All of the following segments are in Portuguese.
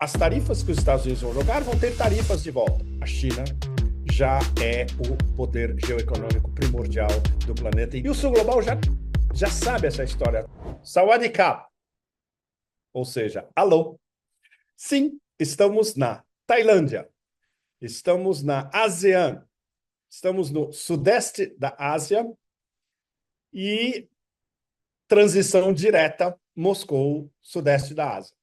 as tarifas que os Estados Unidos vão jogar vão ter tarifas de volta. A China já é o poder geoeconômico primordial do planeta. E o Sul Global já sabe essa história. Sawadee-ka, ou seja, alô. Sim, estamos na Tailândia, estamos na ASEAN, estamos no sudeste da Ásia e transição direta Moscou, sudeste da Ásia.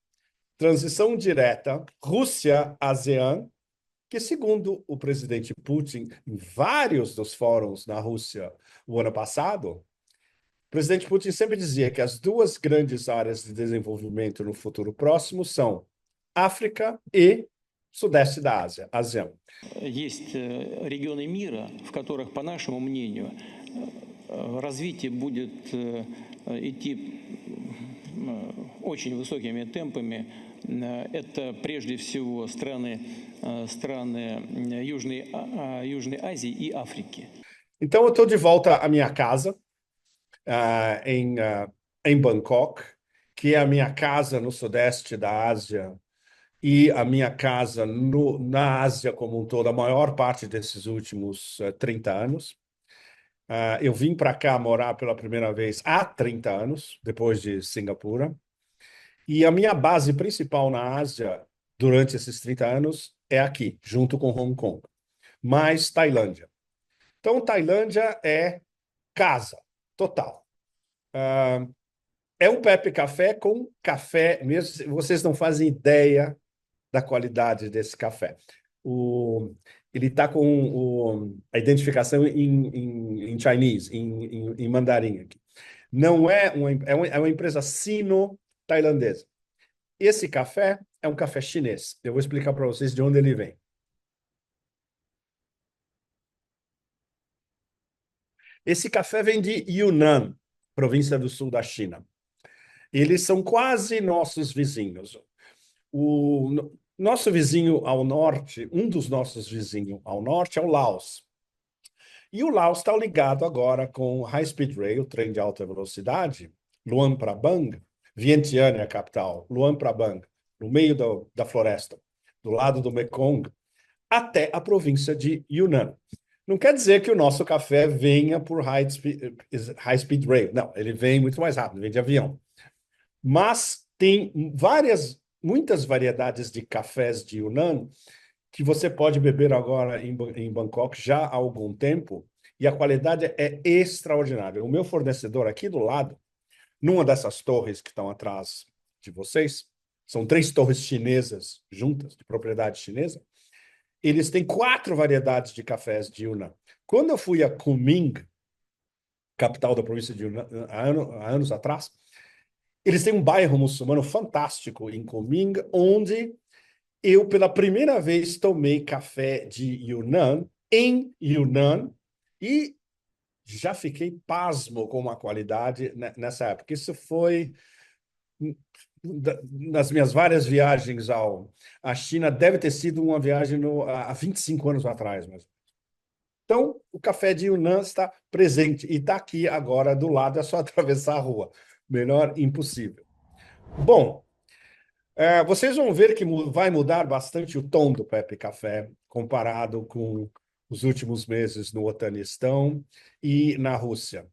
Transição direta Rússia-ASEAN, que, segundo o presidente Putin, em vários dos fóruns na Rússia o ano passado, o presidente Putin sempre dizia que as duas grandes áreas de desenvolvimento no futuro próximo são África e Sudeste da Ásia, ASEAN. Есть регионы мира, в которых, по нашему мнению, развитие будет идти очень высокими темпами. Это прежде всего страны Южной Азии и Африки. Então, eu estou de volta à minha casa, em Bangkok, que é a minha casa no sudeste da Ásia e a minha casa na Ásia como um todo, a maior parte desses últimos 30 anos. Eu vim para cá morar pela primeira vez há 30 anos, depois de Singapura. E a minha base principal na Ásia, durante esses 30 anos, é aqui, junto com Hong Kong. Mais Tailândia. Então, Tailândia é casa, total. É um Pepe Café com café mesmo. Vocês não fazem ideia da qualidade desse café. Ele está com a identificação em Chinese, em mandarim aqui. Não é uma empresa sino-tailandesa. Esse café é um café chinês. Eu vou explicar para vocês de onde ele vem. Esse café vem de Yunnan, província do sul da China. Eles são quase nossos vizinhos. O nosso vizinho ao norte, um dos nossos vizinhos ao norte é o Laos. E o Laos está ligado agora com o High Speed Rail, trem de alta velocidade, Luang Prabang. Vientiane é a capital, Luang Prabang, no meio da floresta, do lado do Mekong, até a província de Yunnan. Não quer dizer que o nosso café venha por high speed rail. Não, ele vem muito mais rápido, vem de avião. Mas tem muitas variedades de cafés de Yunnan que você pode beber agora em Bangkok já há algum tempo, e a qualidade é extraordinária. O meu fornecedor aqui do lado, numa dessas torres que estão atrás de vocês, são 3 torres chinesas juntas, de propriedade chinesa, eles têm 4 variedades de cafés de Yunnan. Quando eu fui a Kunming, capital da província de Yunnan, há anos atrás, eles têm um bairro muçulmano fantástico em Kunming, onde eu, pela primeira vez, tomei café de Yunnan, em Yunnan, e já fiquei pasmo com a qualidade nessa época. Isso foi nas minhas várias viagens à China, deve ter sido uma viagem há 25 anos atrás. Então, o café de Yunnan está presente e está aqui agora do lado, é só atravessar a rua. Melhor impossível. Bom, vocês vão ver que vai mudar bastante o tom do Pepe Café comparado com os últimos meses no Otanistão e na Rússia.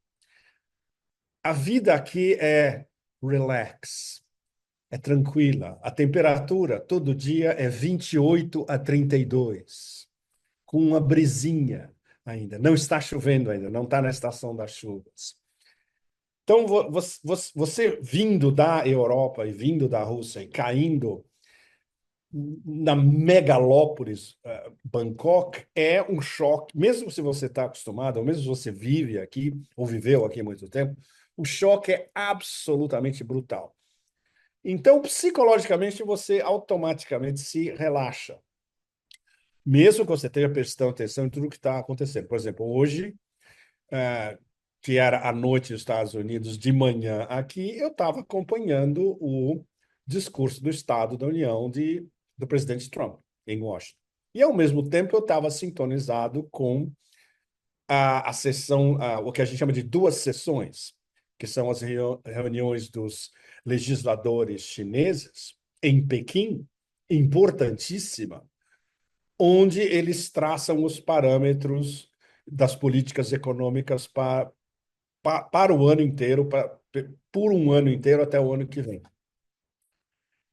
A vida aqui é relax, é tranquila. A temperatura todo dia é 28 a 32, com uma brisinha ainda. Não está chovendo ainda, não está na estação das chuvas. Então, você vindo da Europa e vindo da Rússia e caindo na megalópolis Bangkok é um choque, mesmo se você está acostumado, ou mesmo se você vive aqui, ou viveu aqui há muito tempo, o choque é absolutamente brutal. Então, psicologicamente, você automaticamente se relaxa. Mesmo que você esteja prestando atenção em tudo que está acontecendo. Por exemplo, hoje, que era à noite nos Estados Unidos, de manhã aqui, eu estava acompanhando o discurso do Estado da União do presidente Trump, em Washington. E, ao mesmo tempo, eu estava sintonizado com a sessão, o que a gente chama de 2 sessões, que são as reuniões dos legisladores chineses em Pequim importantíssima, onde eles traçam os parâmetros das políticas econômicas para o ano inteiro, por um ano inteiro até o ano que vem.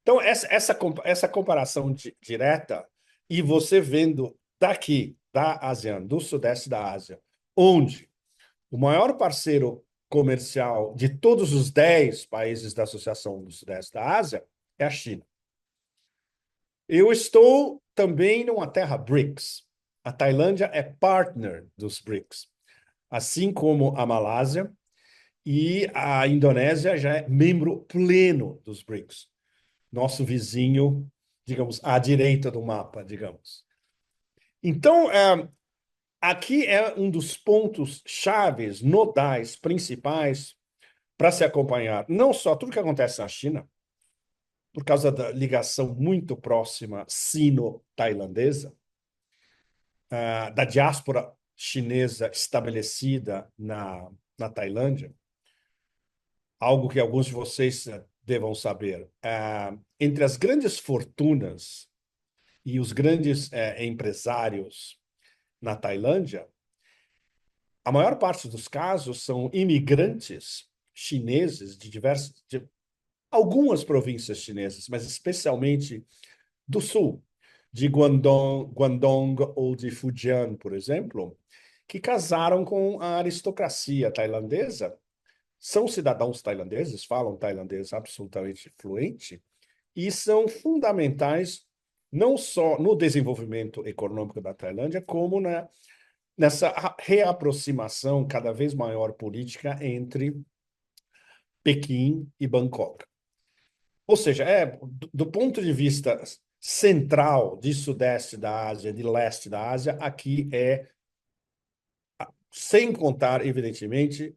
Então, essa comparação direta, e você vendo daqui, da ASEAN, do Sudeste da Ásia, onde o maior parceiro comercial de todos os 10 países da Associação do Sudeste da Ásia é a China. Eu estou também numa terra BRICS. A Tailândia é partner dos BRICS, assim como a Malásia, e a Indonésia já é membro pleno dos BRICS. Nosso vizinho, digamos, à direita do mapa, digamos. Então, aqui é um dos pontos chaves, nodais, principais para se acompanhar, não só tudo que acontece na China, por causa da ligação muito próxima sino-tailandesa, da diáspora chinesa estabelecida na Tailândia, algo que alguns de vocês devam saber. Entre as grandes fortunas e os grandes empresários na Tailândia, a maior parte dos casos são imigrantes chineses de algumas províncias chinesas, mas especialmente do sul, de Guangdong ou de Fujian, por exemplo, que casaram com a aristocracia tailandesa, são cidadãos tailandeses, falam tailandês absolutamente fluente e são fundamentais não só no desenvolvimento econômico da Tailândia, como nessa reaproximação cada vez maior política entre Pequim e Bangkok. Ou seja, do ponto de vista central de sudeste da Ásia, de leste da Ásia, aqui sem contar, evidentemente,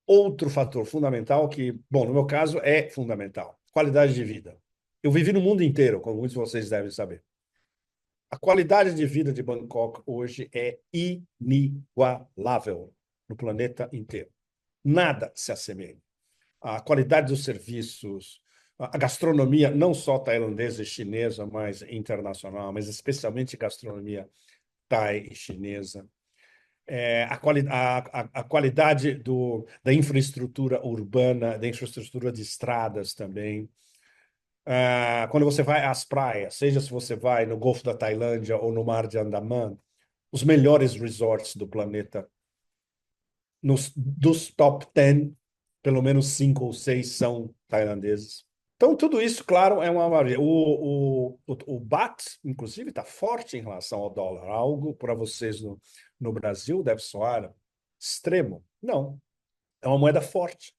outro fator fundamental que, bom, no meu caso é fundamental, qualidade de vida. Eu vivi no mundo inteiro, como muitos de vocês devem saber. A qualidade de vida de Bangkok hoje é inigualável no planeta inteiro. Nada se assemelha. A qualidade dos serviços, a gastronomia, não só tailandesa e chinesa, mas internacional, mas especialmente gastronomia thai e chinesa. A qualidade da infraestrutura urbana, da infraestrutura de estradas também. Quando você vai às praias, seja se você vai no Golfo da Tailândia ou no Mar de Andaman, os melhores resorts do planeta, dos top 10, pelo menos 5 ou 6 são tailandeses. Então, tudo isso, claro, é uma maravilha. O baht, inclusive, está forte em relação ao dólar. Algo para vocês no Brasil deve soar extremo. Não, é uma moeda forte.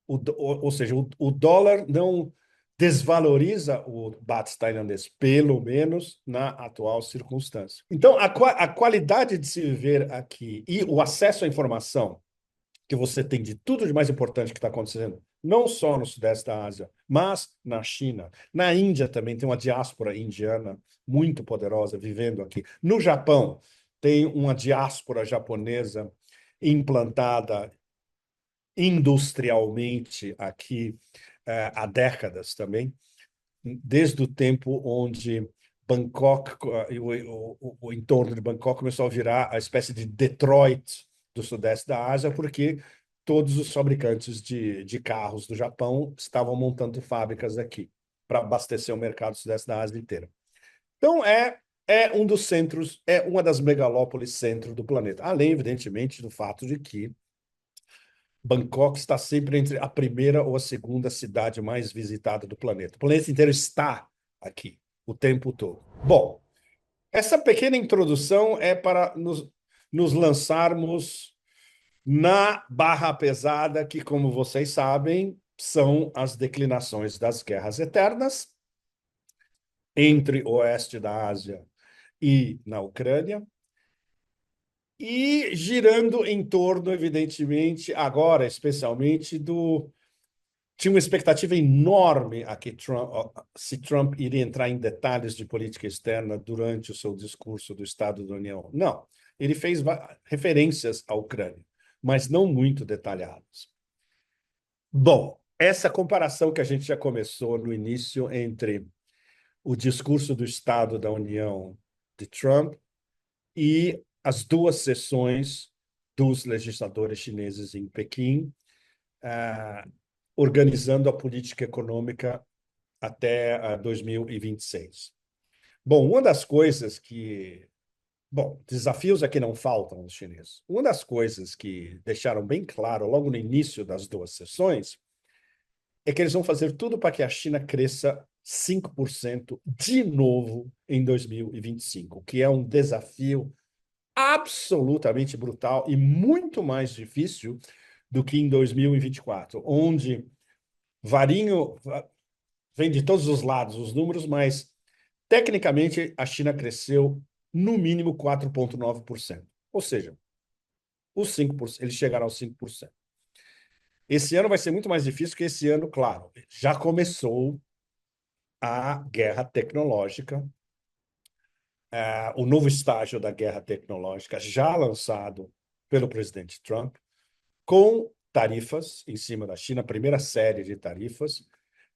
Ou seja, o dólar não desvaloriza o baht tailandês, pelo menos na atual circunstância. Então, a qualidade de se viver aqui e o acesso à informação que você tem de tudo de mais importante que está acontecendo, não só no Sudeste da Ásia, mas na China. Na Índia também tem uma diáspora indiana muito poderosa vivendo aqui. No Japão, tem uma diáspora japonesa implantada industrialmente aqui há décadas também, desde o tempo onde Bangkok, o entorno de Bangkok começou a virar a espécie de Detroit do Sudeste da Ásia, porque todos os fabricantes de carros do Japão estavam montando fábricas aqui para abastecer o mercado do Sudeste da Ásia inteira. Então, é um dos centros, é uma das megalópolis centro do planeta. Além, evidentemente, do fato de que Bangkok está sempre entre a primeira ou a segunda cidade mais visitada do planeta. O planeta inteiro está aqui o tempo todo. Bom, essa pequena introdução é para nos lançarmos na barra pesada, que, como vocês sabem, são as declinações das guerras eternas entre o oeste da Ásia e na Ucrânia, e girando em torno, evidentemente, agora, especialmente, tinha uma expectativa enorme a que se Trump iria entrar em detalhes de política externa durante o seu discurso do Estado da União. Não, ele fez referências à Ucrânia, mas não muito detalhadas. Bom, essa comparação que a gente já começou no início entre o discurso do Estado da União de Trump e as duas sessões dos legisladores chineses em Pequim, organizando a política econômica até 2026. Bom, uma das coisas que... Bom, desafios aqui não faltam os chineses. Uma das coisas que deixaram bem claro logo no início das duas sessões é que eles vão fazer tudo para que a China cresça 5% de novo em 2025, que é um desafio absolutamente brutal e muito mais difícil do que em 2024, onde varinho vem de todos os lados os números, mas tecnicamente a China cresceu no mínimo 4,9%. Ou seja, os 5%, eles chegaram aos 5%. Esse ano vai ser muito mais difícil que esse ano, claro. Já começou a guerra tecnológica, o novo estágio da guerra tecnológica já lançado pelo presidente Trump, com tarifas em cima da China, a primeira série de tarifas.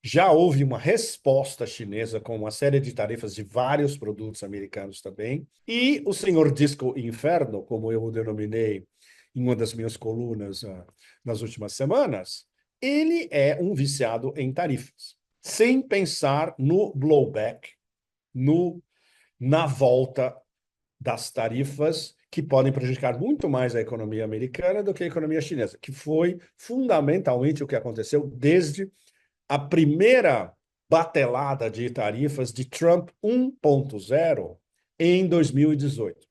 Já houve uma resposta chinesa com uma série de tarifas de vários produtos americanos também. E o senhor Disco Inferno, como eu o denominei em uma das minhas colunas nas últimas semanas, ele é um viciado em tarifas, sem pensar no blowback, na volta das tarifas, que podem prejudicar muito mais a economia americana do que a economia chinesa, que foi fundamentalmente o que aconteceu desde a primeira batelada de tarifas de Trump 1.0 em 2018.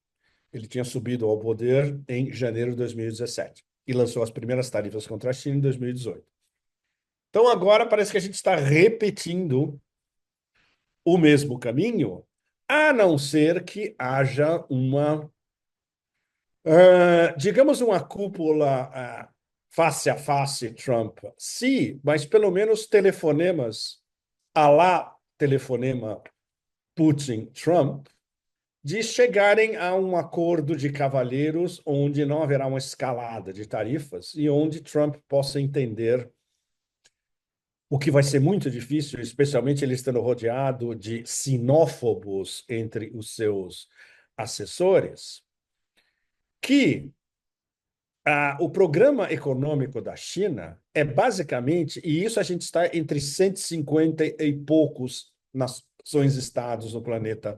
Ele tinha subido ao poder em janeiro de 2017 e lançou as primeiras tarifas contra a China em 2018. Então, agora parece que a gente está repetindo o mesmo caminho, a não ser que haja digamos, uma cúpula face a face Trump, sim, mas pelo menos telefonemas à la telefonema Putin-Trump, de chegarem a um acordo de cavalheiros onde não haverá uma escalada de tarifas e onde Trump possa entender o que vai ser muito difícil, especialmente ele estando rodeado de sinófobos entre os seus assessores, que o programa econômico da China é basicamente, e isso a gente está entre 150 e poucos nações-estados no planeta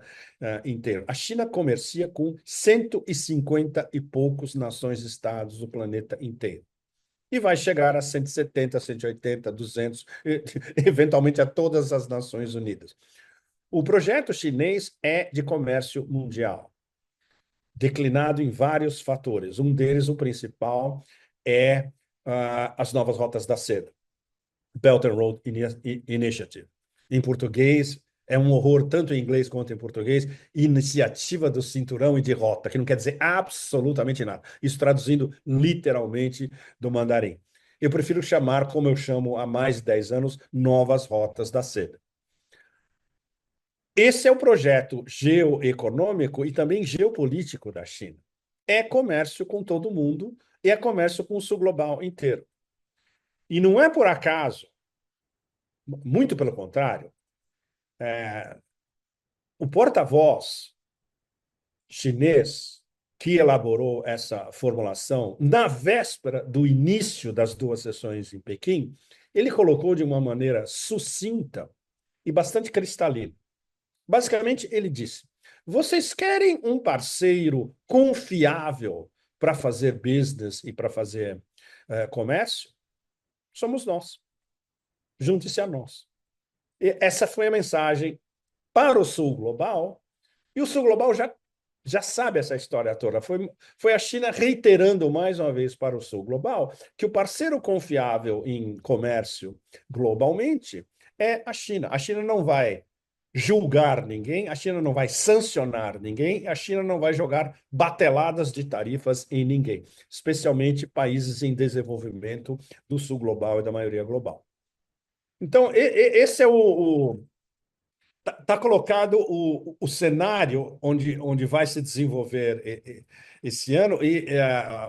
inteiro. A China comercia com 150 e poucos nações-estados no planeta inteiro. E vai chegar a 170, 180, 200, eventualmente a todas as Nações Unidas. O projeto chinês é de comércio mundial, declinado em vários fatores. Um deles, o principal, é as novas rotas da seda, Belt and Road Initiative. Em português, é um horror, tanto em inglês quanto em português, iniciativa do cinturão e de rota, que não quer dizer absolutamente nada. Isso traduzindo literalmente do mandarim. Eu prefiro chamar, como eu chamo há mais de 10 anos, novas rotas da seda. Esse é o projeto geoeconômico e também geopolítico da China. É comércio com todo mundo e é comércio com o sul global inteiro. E não é por acaso, muito pelo contrário, o porta-voz chinês que elaborou essa formulação na véspera do início das duas sessões em Pequim, ele colocou de uma maneira sucinta e bastante cristalina. Basicamente, ele disse: vocês querem um parceiro confiável para fazer business e para fazer comércio? Somos nós. Junte-se a nós. E essa foi a mensagem para o Sul Global, e o Sul Global já sabe essa história toda. Foi a China reiterando mais uma vez para o Sul Global que o parceiro confiável em comércio globalmente é a China. A China não vai julgar ninguém, a China não vai sancionar ninguém, a China não vai jogar bateladas de tarifas em ninguém, especialmente países em desenvolvimento do Sul Global e da maioria global. Então, esse é Está colocado o cenário onde vai se desenvolver esse ano e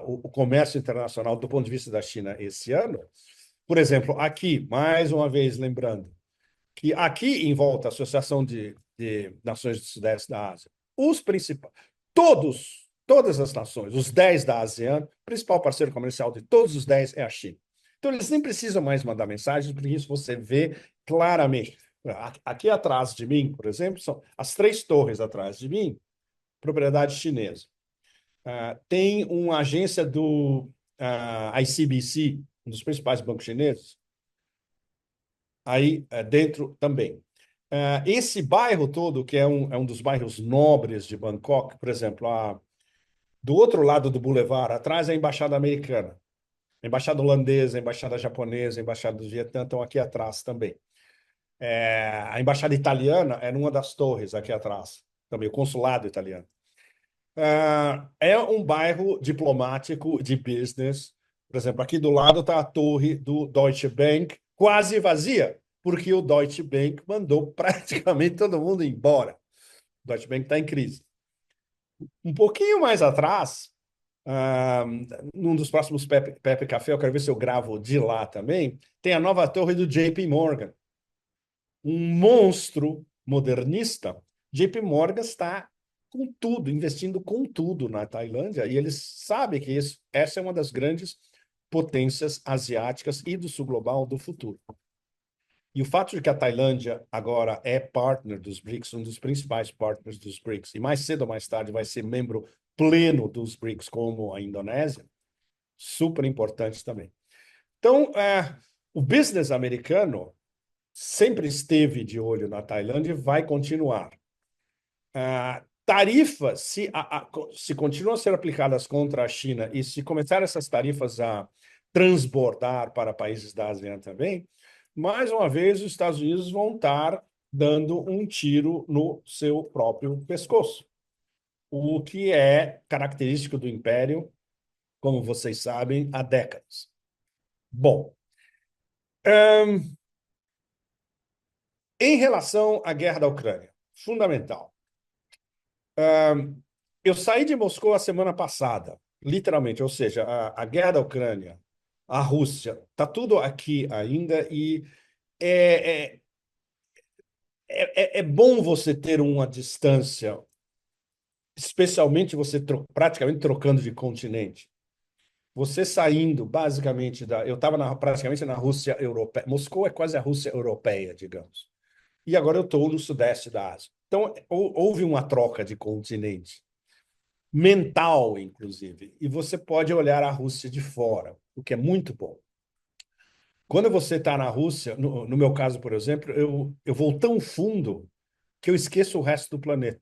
o comércio internacional do ponto de vista da China esse ano. Por exemplo, aqui, mais uma vez lembrando, que aqui em volta, a Associação de Nações do Sudeste da Ásia, os principais, todas as nações, os 10 da ASEAN, o principal parceiro comercial de todos os 10 é a China. Então, eles nem precisam mais mandar mensagens, porque isso você vê claramente. Aqui atrás de mim, por exemplo, são as 3 torres atrás de mim, propriedade chinesa. Tem uma agência do ICBC, um dos principais bancos chineses, aí dentro também. Esse bairro todo, que é um dos bairros nobres de Bangkok, por exemplo, do outro lado do bulevar, atrás é a Embaixada Americana, a Embaixada Holandesa, a Embaixada Japonesa, a Embaixada do Vietnã estão aqui atrás também. A Embaixada Italiana é numa das torres aqui atrás, também, o Consulado Italiano. É um bairro diplomático de business. Por exemplo, aqui do lado está a torre do Deutsche Bank, quase vazia, porque o Deutsche Bank mandou praticamente todo mundo embora. O Deutsche Bank está em crise. Um pouquinho mais atrás, num dos próximos Pepe Café, eu quero ver se eu gravo de lá também, tem a nova torre do JP Morgan, um monstro modernista. JP Morgan está com tudo, investindo com tudo na Tailândia, e eles sabem que essa é uma das grandes potências asiáticas e do sul global do futuro. E o fato de que a Tailândia agora é partner dos BRICS, um dos principais partners dos BRICS, e mais cedo ou mais tarde vai ser membro pleno dos BRICS, como a Indonésia, super importante também. Então, o business americano sempre esteve de olho na Tailândia e vai continuar. Tarifas, se continuam a ser aplicadas contra a China e se começar essas tarifas a transbordar para países da ASEAN também, mais uma vez os Estados Unidos vão estar dando um tiro no seu próprio pescoço, o que é característico do Império, como vocês sabem, há décadas. Bom, em relação à guerra da Ucrânia, fundamental. Eu saí de Moscou a semana passada, literalmente, ou seja, a guerra da Ucrânia, a Rússia, está tudo aqui ainda e é, é, é bom você ter uma distância, especialmente você praticamente trocando de continente. Você saindo basicamente da. Eu estava praticamente na Rússia europeia. Moscou é quase a Rússia europeia, digamos. E agora eu estou no sudeste da Ásia. Então, houve uma troca de continente, mental, inclusive. E você pode olhar a Rússia de fora, o que é muito bom. Quando você está na Rússia, no meu caso, por exemplo, eu vou tão fundo que eu esqueço o resto do planeta.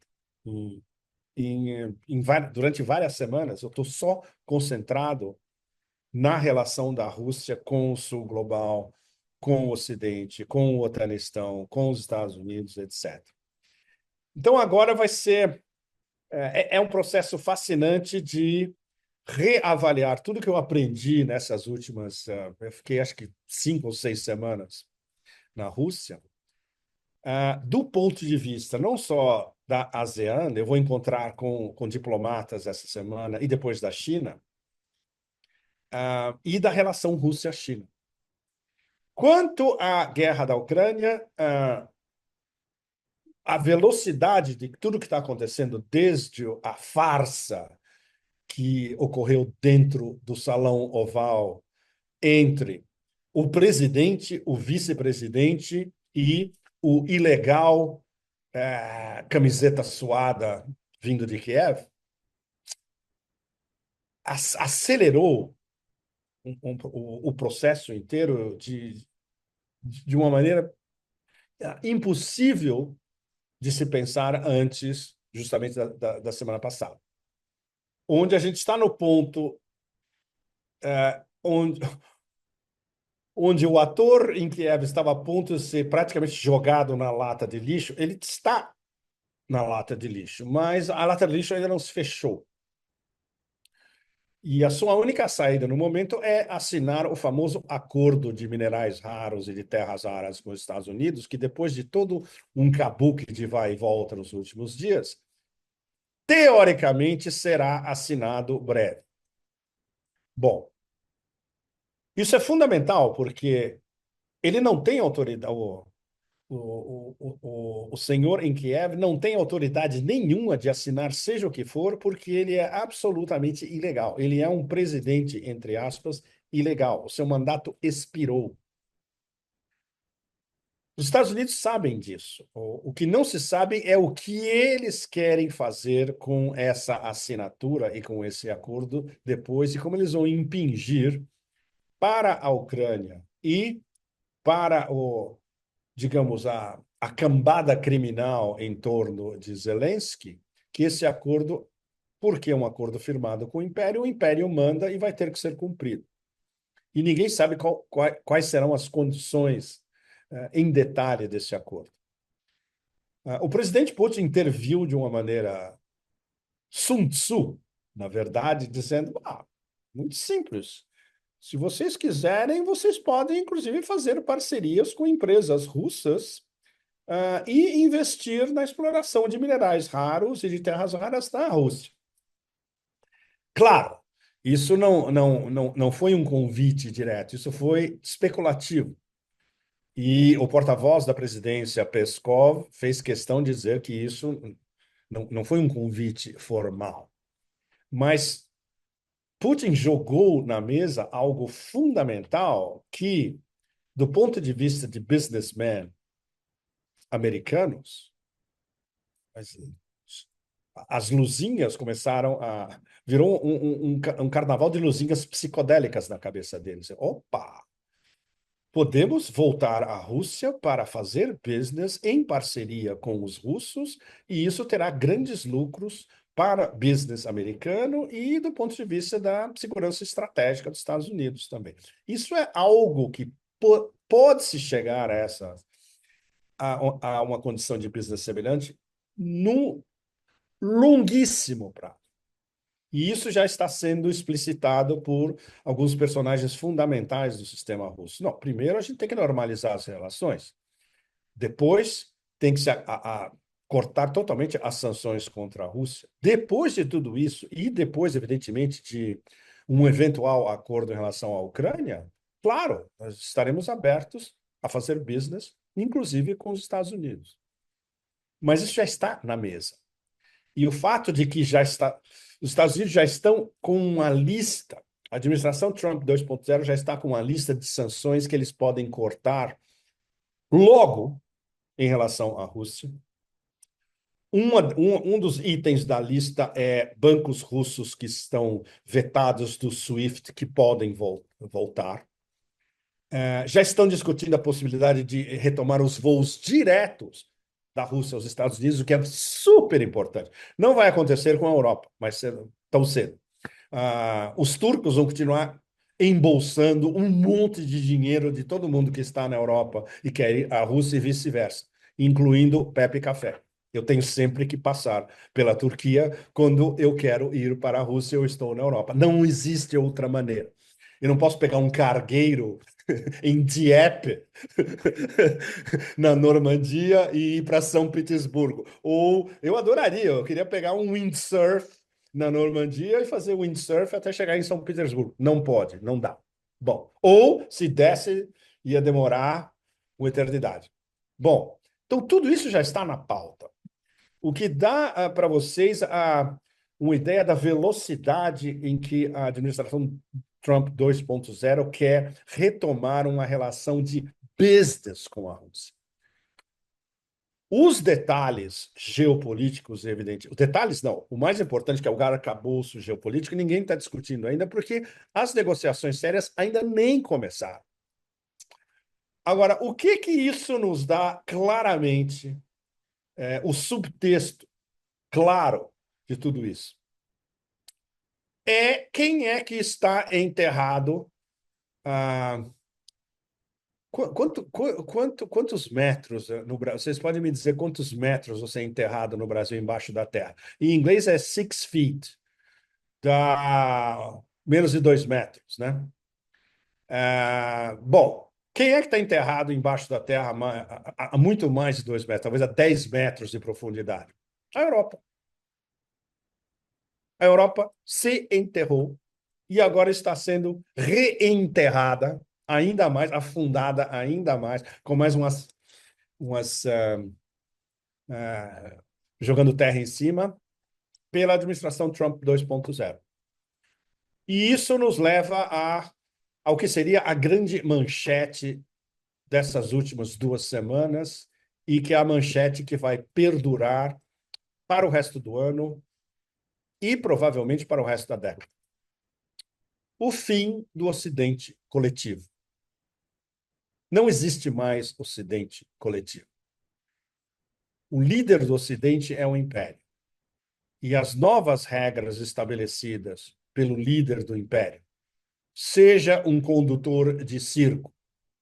Durante várias semanas, eu estou só concentrado na relação da Rússia com o Sul Global, com o Ocidente, com o Otanistão, com os Estados Unidos, etc. Então, agora vai ser... É um processo fascinante de reavaliar tudo que eu aprendi nessas últimas... Eu fiquei, acho que, 5 ou 6 semanas na Rússia, do ponto de vista não só da ASEAN, eu vou encontrar com diplomatas essa semana, e depois da China, e da relação Rússia-China. Quanto à guerra da Ucrânia, a velocidade de tudo que está acontecendo, desde a farsa que ocorreu dentro do Salão Oval entre o presidente, o vice-presidente e o ilegal camiseta suada vindo de Kiev, acelerou o processo inteiro de uma maneira impossível de se pensar antes, justamente da semana passada. Onde a gente está no ponto onde o ator em Kiev estava a ponto de ser praticamente jogado na lata de lixo, ele está na lata de lixo, mas a lata de lixo ainda não se fechou. E a sua única saída no momento é assinar o famoso acordo de minerais raros e de terras raras com os Estados Unidos, que depois de todo um kabuki de vai e volta nos últimos dias, teoricamente será assinado breve. Bom, isso é fundamental porque ele não tem autoridade, o senhor em Kiev não tem autoridade nenhuma de assinar seja o que for, porque ele é absolutamente ilegal. Ele é um presidente, entre aspas, ilegal. O seu mandato expirou. Os Estados Unidos sabem disso. O que não se sabe é o que eles querem fazer com essa assinatura e com esse acordo depois, e como eles vão impingir para a Ucrânia e para digamos, a cambada criminal em torno de Zelensky, que esse acordo, porque é um acordo firmado com o Império manda e vai ter que ser cumprido. E ninguém sabe quais serão as condições em detalhe desse acordo. O presidente Putin interviu de uma maneira Sun Tzu, na verdade, dizendo: muito simples. Se vocês quiserem, vocês podem, inclusive, fazer parcerias com empresas russas e investir na exploração de minerais raros e de terras raras na Rússia. Claro, isso não foi um convite direto, isso foi especulativo. E o porta-voz da presidência, Peskov, fez questão de dizer que isso não foi um convite formal. Mas Putin jogou na mesa algo fundamental que, do ponto de vista de businessmen americanos, as luzinhas começaram a... Virou um carnaval de luzinhas psicodélicas na cabeça deles. Opa! Podemos voltar à Rússia para fazer business em parceria com os russos, e isso terá grandes lucros para business americano e do ponto de vista da segurança estratégica dos Estados Unidos também. Isso é algo que pode-se chegar a uma condição de business semelhante no longuíssimo prazo. E isso já está sendo explicitado por alguns personagens fundamentais do sistema russo. Não, primeiro a gente tem que normalizar as relações. Depois tem que se cortar totalmente as sanções contra a Rússia. Depois de tudo isso, e depois, evidentemente, de um eventual acordo em relação à Ucrânia, claro, nós estaremos abertos a fazer business, inclusive com os Estados Unidos. Mas isso já está na mesa. E o fato de que os Estados Unidos já estão com uma lista, a administração Trump 2.0 já está com uma lista de sanções que eles podem cortar logo em relação à Rússia. Um dos itens da lista é bancos russos que estão vetados do SWIFT que podem voltar. Já estão discutindo a possibilidade de retomar os voos diretos da Rússia aos Estados Unidos, o que é super importante. Não vai acontecer com a Europa, mas tão cedo. Os turcos vão continuar embolsando um monte de dinheiro de todo mundo que está na Europa e quer ir à Rússia e vice-versa, incluindo Pepe Café. Eu tenho sempre que passar pela Turquia quando eu quero ir para a Rússia ou estou na Europa. Não existe outra maneira. Eu não posso pegar um cargueiro em Dieppe, na Normandia, e ir para São Petersburgo. Ou eu adoraria, eu queria pegar um windsurf na Normandia e fazer windsurf até chegar em São Petersburgo. Não pode, não dá. Bom, ou se desse, ia demorar uma eternidade. Bom, então tudo isso já está na pauta. O que dá para vocês uma ideia da velocidade em que a administração Trump 2.0 quer retomar uma relação de business com a Rússia. Os detalhes geopolíticos, evidente. Os detalhes não. O mais importante, que é o arcabouço geopolítico, ninguém está discutindo ainda, porque as negociações sérias ainda nem começaram. Agora, o que isso nos dá claramente, o subtexto claro de tudo isso? Quem é que está enterrado quantos metros no Brasil? Vocês podem me dizer quantos metros você é enterrado no Brasil embaixo da terra? Em inglês é 6 feet, dá menos de 2 metros, né? Bom, quem é que está enterrado embaixo da terra a muito mais de 2 metros, talvez a 10 metros de profundidade? A Europa. A Europa se enterrou e agora está sendo reenterrada ainda mais, afundada ainda mais, com mais umas jogando terra em cima pela administração Trump 2.0. E isso nos leva ao que seria a grande manchete dessas últimas 2 semanas e que é a manchete que vai perdurar para o resto do ano e provavelmente para o resto da década. O fim do Ocidente coletivo. Não existe mais Ocidente coletivo. O líder do Ocidente é o Império. E as novas regras estabelecidas pelo líder do Império, seja um condutor de circo,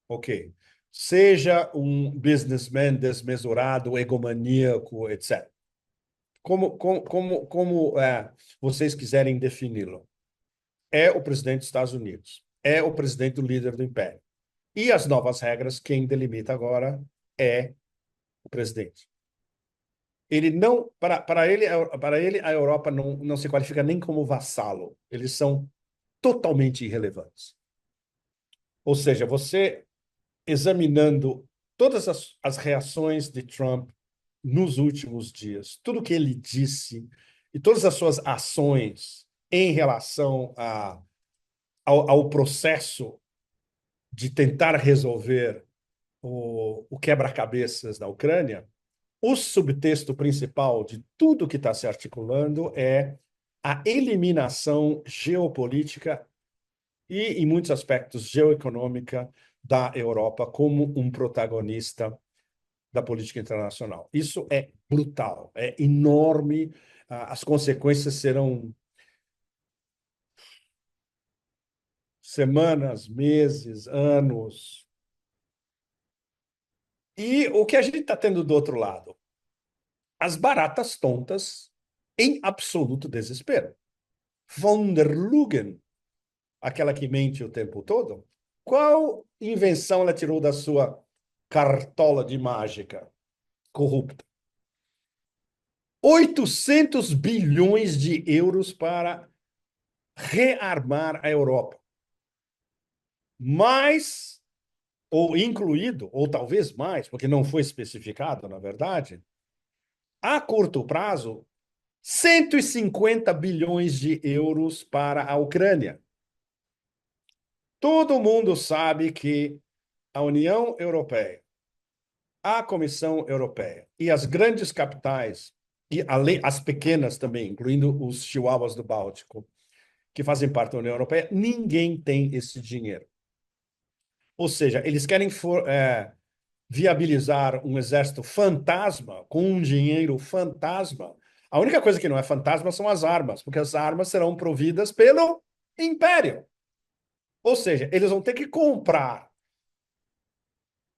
ok, seja um businessman desmesurado, egomaníaco, etc. Como vocês quiserem defini-lo. É o presidente dos Estados Unidos, é o presidente do líder do Império. E as novas regras, quem delimita agora é o presidente. Ele não, para ele, a Europa não se qualifica nem como vassalo. Eles são totalmente irrelevantes. Ou seja, você examinando todas as reações de Trump nos últimos dias, tudo que ele disse e todas as suas ações em relação ao processo de tentar resolver o quebra-cabeças da Ucrânia, o subtexto principal de tudo que está se articulando é a eliminação geopolítica e, em muitos aspectos, geoeconômica da Europa como um protagonista da política internacional. Isso é brutal, é enorme, as consequências serão semanas, meses, anos. E o que a gente está tendo do outro lado? As baratas tontas em absoluto desespero. Von der Leyen, aquela que mente o tempo todo, qual invenção ela tirou da sua cartola de mágica corrupta? 800 bilhões de euros para rearmar a Europa. Mais, ou incluído, ou talvez mais, porque não foi especificado, na verdade, a curto prazo, 150 bilhões de euros para a Ucrânia. Todo mundo sabe que a União Europeia, a Comissão Europeia e as grandes capitais, e as pequenas também, incluindo os chihuahuas do Báltico, que fazem parte da União Europeia, ninguém tem esse dinheiro. Ou seja, eles querem viabilizar um exército fantasma com um dinheiro fantasma. A única coisa que não é fantasma são as armas, porque as armas serão providas pelo Império. Ou seja, eles vão ter que comprar,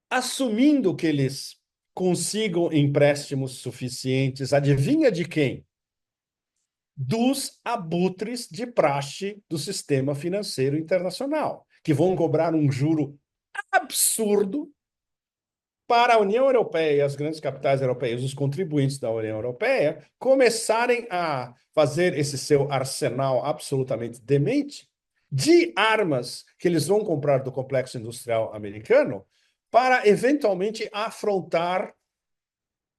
assumindo que eles consigam empréstimos suficientes. Adivinha de quem? Dos abutres de praxe do sistema financeiro internacional, que vão cobrar um juro absurdo para a União Europeia e as grandes capitais europeias, os contribuintes da União Europeia, começarem a fazer esse seu arsenal absolutamente demente de armas que eles vão comprar do complexo industrial americano para, eventualmente, afrontar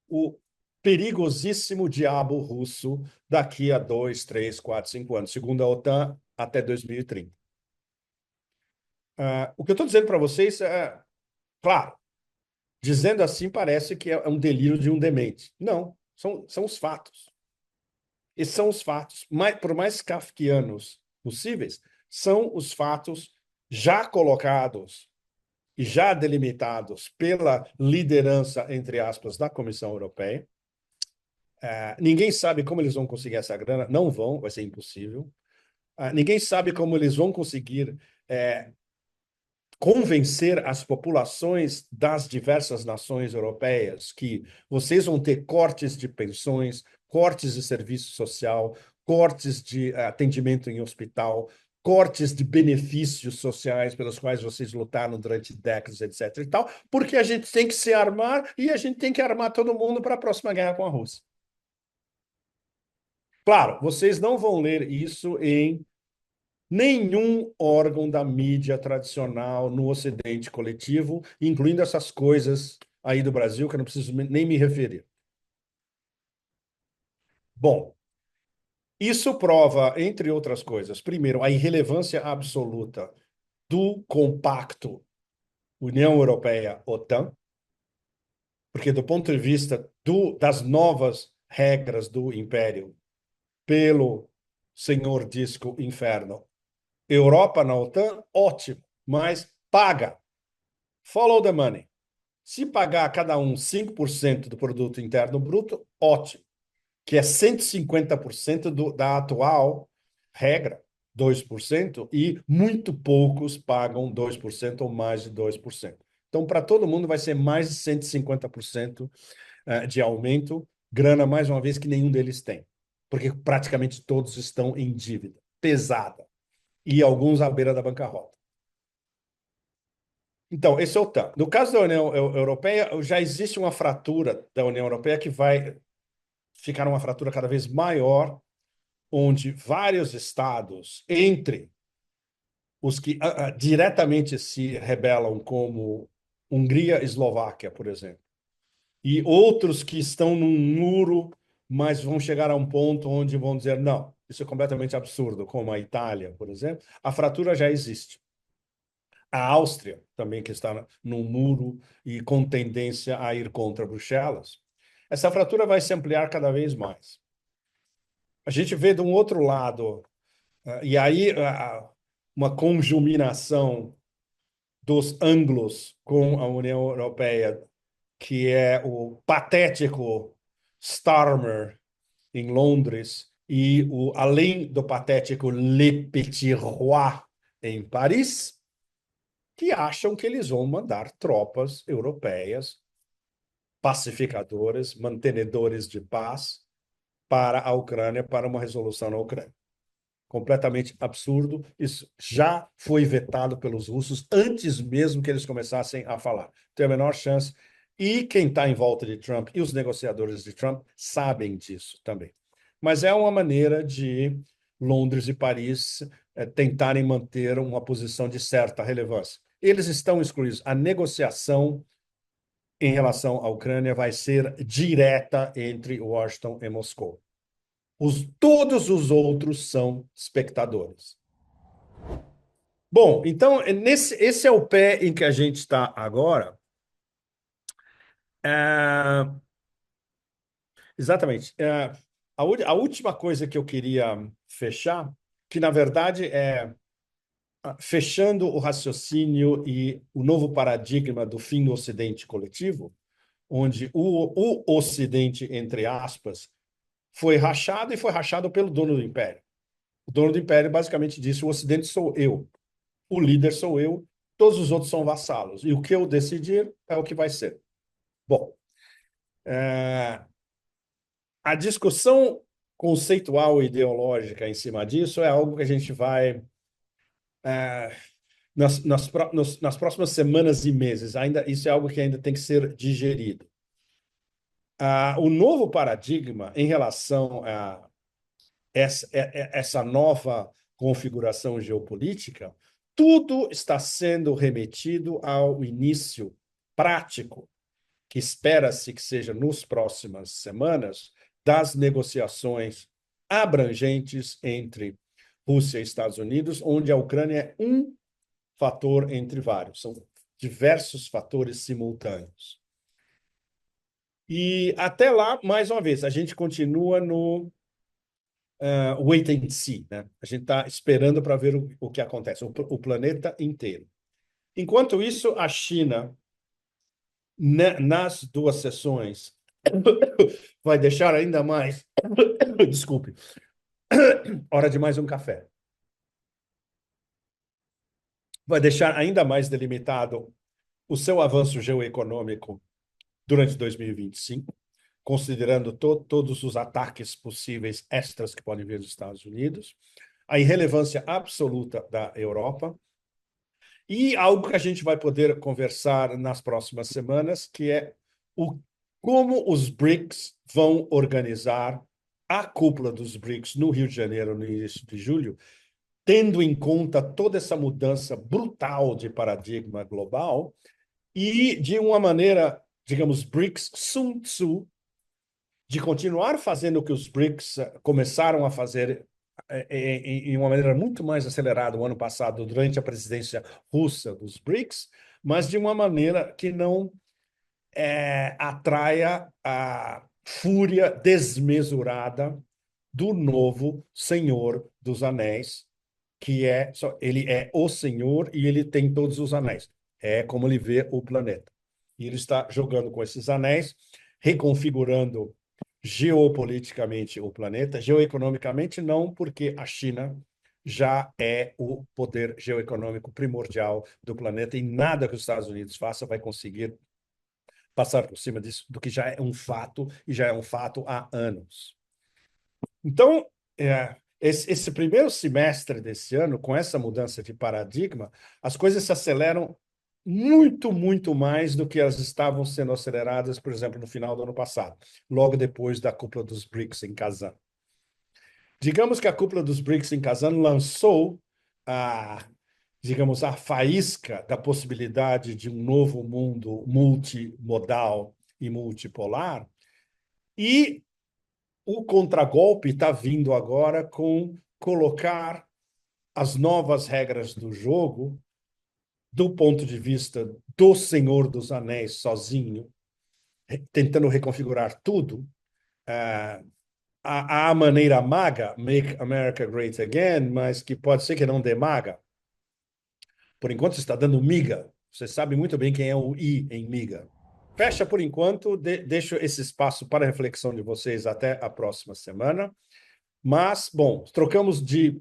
o perigosíssimo diabo russo daqui a 2, 3, 4, 5 anos, segundo a OTAN, até 2030. O que eu estou dizendo para vocês é, claro, dizendo assim parece que é um delírio de um demente. Não, são os fatos. Esses são os fatos, por mais kafkianos possíveis, são os fatos já colocados e já delimitados pela liderança, entre aspas, da Comissão Europeia. Ninguém sabe como eles vão conseguir essa grana, não vão, vai ser impossível. Ninguém sabe como eles vão conseguir convencer as populações das diversas nações europeias que vocês vão ter cortes de pensões, cortes de serviço social, cortes de atendimento em hospital, cortes de benefícios sociais pelos quais vocês lutaram durante décadas, etc. e tal, porque a gente tem que se armar e a gente tem que armar todo mundo para a próxima guerra com a Rússia. Claro, vocês não vão ler isso em nenhum órgão da mídia tradicional no Ocidente coletivo, incluindo essas coisas aí do Brasil, que eu não preciso nem me referir. Bom, isso prova, entre outras coisas, primeiro, a irrelevância absoluta do compacto União Europeia-OTAN, porque do ponto de vista das novas regras do Império, pelo senhor Disco Inferno, Europa na OTAN, ótimo, mas paga. Follow the money. Se pagar cada um 5% do produto interno bruto, ótimo, que é 150% da atual regra, 2%, e muito poucos pagam 2% ou mais de 2%. Então, para todo mundo, vai ser mais de 150% de aumento, grana, mais uma vez, que nenhum deles tem, porque praticamente todos estão em dívida pesada, e alguns à beira da bancarrota. Então, esse é o TAM. No caso da União Europeia, já existe uma fratura da União Europeia que vai ficar uma fratura cada vez maior, onde vários estados, entre os que diretamente se rebelam, como Hungria e Eslováquia, por exemplo, e outros que estão num muro, mas vão chegar a um ponto onde vão dizer, não, isso é completamente absurdo, como a Itália, por exemplo, a fratura já existe. A Áustria, também, que está num muro e com tendência a ir contra Bruxelas. Essa fratura vai se ampliar cada vez mais. A gente vê de um outro lado, e aí uma conjuminação dos anglos com a União Europeia, que é o patético Starmer em Londres e além do patético Le Petit Roi em Paris, que acham que eles vão mandar tropas europeias pacificadoras, mantenedores de paz para a Ucrânia, para uma resolução na Ucrânia. Completamente absurdo. Isso já foi vetado pelos russos antes mesmo que eles começassem a falar. Tem a menor chance. E quem está em volta de Trump e os negociadores de Trump sabem disso também. Mas é uma maneira de Londres e Paris tentarem manter uma posição de certa relevância. Eles estão excluídos. A negociação em relação à Ucrânia vai ser direta entre Washington e Moscou. Todos os outros são espectadores. Bom, então, esse é o pé em que a gente está agora. É, exatamente. A última coisa que eu queria fechar, que na verdade é fechando o raciocínio e o novo paradigma do fim do Ocidente coletivo, onde o Ocidente, entre aspas, foi rachado e foi rachado pelo dono do império. O dono do império basicamente disse: o Ocidente sou eu, o líder sou eu, todos os outros são vassalos, e o que eu decidir é o que vai ser. Bom, a discussão conceitual e ideológica em cima disso é algo que a gente vai, nas próximas semanas e meses, ainda isso é algo que ainda tem que ser digerido. O novo paradigma em relação a essa nova configuração geopolítica, tudo está sendo remetido ao início prático, que espera-se que seja nos próximas semanas, das negociações abrangentes entre Rússia e Estados Unidos, onde a Ucrânia é um fator entre vários, são diversos fatores simultâneos. E até lá, mais uma vez, a gente continua no wait and see, né? A gente está esperando para ver o que acontece, o planeta inteiro. Enquanto isso, a China, nas duas sessões, vai deixar ainda mais. Desculpe. Hora de mais um café. Vai deixar ainda mais delimitado o seu avanço geoeconômico durante 2025, considerando todos os ataques possíveis extras que podem vir dos Estados Unidos, a irrelevância absoluta da Europa e algo que a gente vai poder conversar nas próximas semanas, que é como os BRICS vão organizar a cúpula dos BRICS no Rio de Janeiro, no início de julho, tendo em conta toda essa mudança brutal de paradigma global e de uma maneira digamos, BRICS Sun Tzu, de continuar fazendo o que os BRICS começaram a fazer em uma maneira muito mais acelerada o ano passado, durante a presidência russa dos BRICS, mas de uma maneira que não atraia a fúria desmesurada do novo Senhor dos Anéis, que ele é o Senhor e ele tem todos os anéis. É como ele vê o planeta. E ele está jogando com esses anéis, reconfigurando geopoliticamente o planeta, geoeconomicamente não, porque a China já é o poder geoeconômico primordial do planeta e nada que os Estados Unidos faça vai conseguir passar por cima disso, do que já é um fato, e já é um fato há anos. Então, esse primeiro semestre desse ano, com essa mudança de paradigma, as coisas se aceleram muito, muito mais do que elas estavam sendo aceleradas, por exemplo, no final do ano passado, logo depois da cúpula dos BRICS em Kazan. Digamos que a cúpula dos BRICS em Kazan lançou digamos, a faísca da possibilidade de um novo mundo multimodal e multipolar, e o contragolpe está vindo agora com colocar as novas regras do jogo do ponto de vista do Senhor dos Anéis sozinho, tentando reconfigurar tudo, à maneira maga, Make America Great Again, mas que pode ser que não dê maga. Por enquanto está dando miga. Você sabe muito bem quem é o I em miga. Fecha por enquanto, deixo esse espaço para a reflexão de vocês até a próxima semana. Mas, bom, trocamos de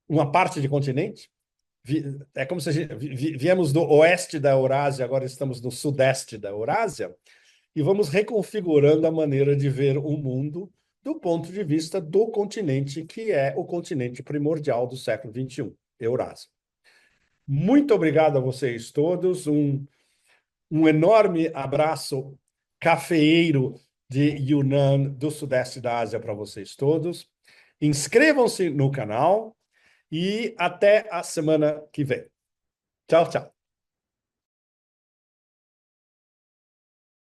uma parte de continente. É como se viemos do oeste da Eurásia, agora estamos no sudeste da Eurásia, e vamos reconfigurando a maneira de ver o mundo do ponto de vista do continente, que é o continente primordial do século XXI, Eurásia. Muito obrigado a vocês todos. Um enorme abraço cafeeiro de Yunnan, do sudeste da Ásia, para vocês todos. Inscrevam-se no canal e até a semana que vem. Tchau, tchau.